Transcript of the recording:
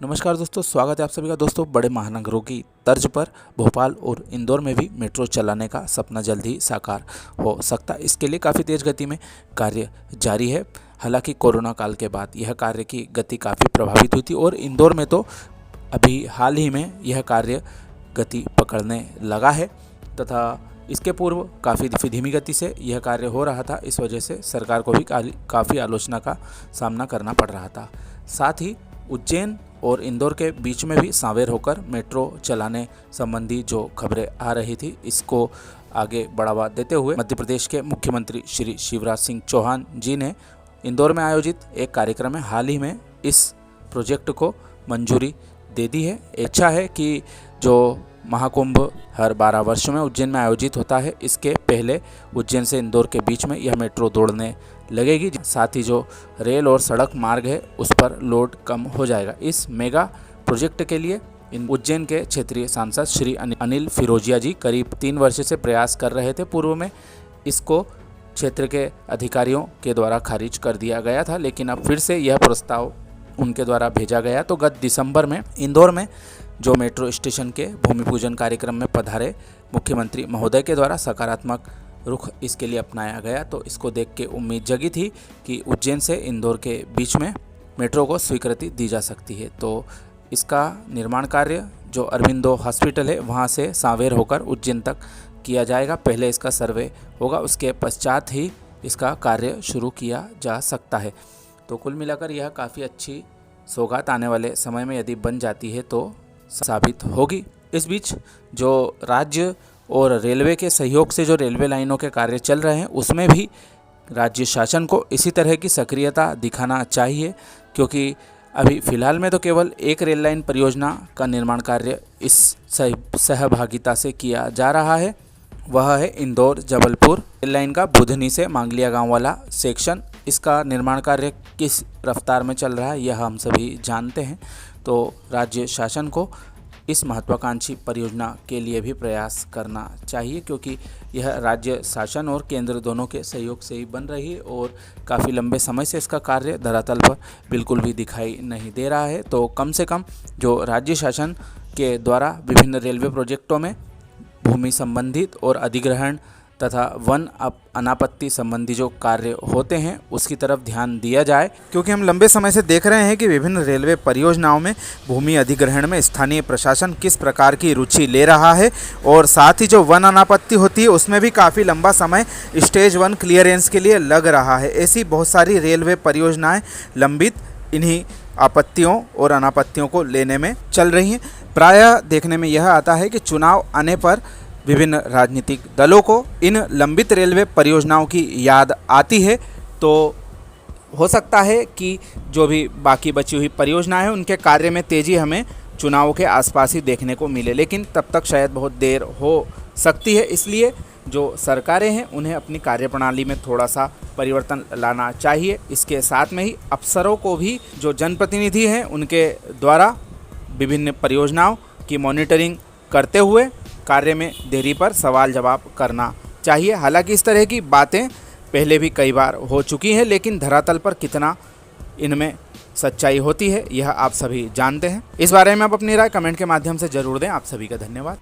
नमस्कार दोस्तों, स्वागत है आप सभी का। दोस्तों, बड़े महानगरों की तर्ज पर भोपाल और इंदौर में भी मेट्रो चलाने का सपना जल्द ही साकार हो सकता है। इसके लिए काफ़ी तेज़ गति में कार्य जारी है। हालांकि कोरोना काल के बाद यह कार्य की गति काफ़ी प्रभावित हुई थी और इंदौर में तो अभी हाल ही में यह कार्य गति पकड़ने लगा है तथा इसके पूर्व काफ़ी धीमी गति से यह कार्य हो रहा था। इस वजह से सरकार को भी काफ़ी आलोचना का सामना करना पड़ रहा था। साथ ही उज्जैन और इंदौर के बीच में भी सांवेर होकर मेट्रो चलाने संबंधी जो खबरें आ रही थी, इसको आगे बढ़ावा देते हुए मध्य प्रदेश के मुख्यमंत्री श्री शिवराज सिंह चौहान जी ने इंदौर में आयोजित एक कार्यक्रम में हाल ही में इस प्रोजेक्ट को मंजूरी दे दी है। अच्छा है कि जो महाकुंभ हर 12 वर्ष में उज्जैन में आयोजित होता है, इसके पहले उज्जैन से इंदौर के बीच में यह मेट्रो दौड़ने लगेगी। साथ ही जो रेल और सड़क मार्ग है उस पर लोड कम हो जाएगा। इस मेगा प्रोजेक्ट के लिए उज्जैन के क्षेत्रीय सांसद श्री अनिल फिरोजिया जी करीब 3 वर्ष से प्रयास कर रहे थे। पूर्व में इसको क्षेत्र के अधिकारियों के द्वारा खारिज कर दिया गया था, लेकिन अब फिर से यह प्रस्ताव उनके द्वारा भेजा गया। तो गत दिसंबर में इंदौर में जो मेट्रो स्टेशन के भूमि पूजन कार्यक्रम में पधारे मुख्यमंत्री महोदय के द्वारा सकारात्मक रुख इसके लिए अपनाया गया। तो इसको देख के उम्मीद जगी थी कि उज्जैन से इंदौर के बीच में मेट्रो को स्वीकृति दी जा सकती है। तो इसका निर्माण कार्य जो अरविंदो हॉस्पिटल है वहाँ से सांवेर होकर उज्जैन तक किया जाएगा। पहले इसका सर्वे होगा, उसके पश्चात ही इसका कार्य शुरू किया जा सकता है। तो कुल मिलाकर यह काफ़ी अच्छी सौगात आने वाले समय में यदि बन जाती है तो साबित होगी। इस बीच जो राज्य और रेलवे के सहयोग से जो रेलवे लाइनों के कार्य चल रहे हैं, उसमें भी राज्य शासन को इसी तरह की सक्रियता दिखाना चाहिए, क्योंकि अभी फ़िलहाल में तो केवल एक रेल लाइन परियोजना का निर्माण कार्य इस सहभागिता से किया जा रहा है। वह है इंदौर जबलपुर रेल लाइन का बुधनी से मांगलिया गांव वाला सेक्शन। इसका निर्माण कार्य किस रफ्तार में चल रहा है यह हम सभी जानते हैं। तो राज्य शासन को इस महत्वाकांक्षी परियोजना के लिए भी प्रयास करना चाहिए, क्योंकि यह राज्य शासन और केंद्र दोनों के सहयोग से ही बन रही है और काफ़ी लंबे समय से इसका कार्य धरातल पर बिल्कुल भी दिखाई नहीं दे रहा है। तो कम से कम जो राज्य शासन के द्वारा विभिन्न रेलवे प्रोजेक्टों में भूमि संबंधित और अधिग्रहण तथा वन अनापत्ति संबंधी जो कार्य होते हैं उसकी तरफ ध्यान दिया जाए, क्योंकि हम लंबे समय से देख रहे हैं कि विभिन्न रेलवे परियोजनाओं में भूमि अधिग्रहण में स्थानीय प्रशासन किस प्रकार की रुचि ले रहा है और साथ ही जो वन अनापत्ति होती है उसमें भी काफ़ी लंबा समय स्टेज 1 क्लियरेंस के लिए लग रहा है। ऐसी बहुत सारी रेलवे परियोजनाएँ लंबित इन्हीं आपत्तियों और अनापत्तियों को लेने में चल रही हैं। प्रायः देखने में यह आता है कि चुनाव आने पर विभिन्न राजनीतिक दलों को इन लंबित रेलवे परियोजनाओं की याद आती है। तो हो सकता है कि जो भी बाकी बची हुई परियोजनाएं हैं उनके कार्य में तेज़ी हमें चुनावों के आसपास ही देखने को मिले, लेकिन तब तक शायद बहुत देर हो सकती है। इसलिए जो सरकारें हैं उन्हें अपनी कार्यप्रणाली में थोड़ा सा परिवर्तन लाना चाहिए। इसके साथ में ही अफसरों को भी जो जनप्रतिनिधि हैं उनके द्वारा विभिन्न परियोजनाओं की मॉनिटरिंग करते हुए कार्य में देरी पर सवाल जवाब करना चाहिए। हालांकि इस तरह की बातें पहले भी कई बार हो चुकी हैं, लेकिन धरातल पर कितना इनमें सच्चाई होती है यह आप सभी जानते हैं। इस बारे में आप अपनी राय कमेंट के माध्यम से ज़रूर दें। आप सभी का धन्यवाद।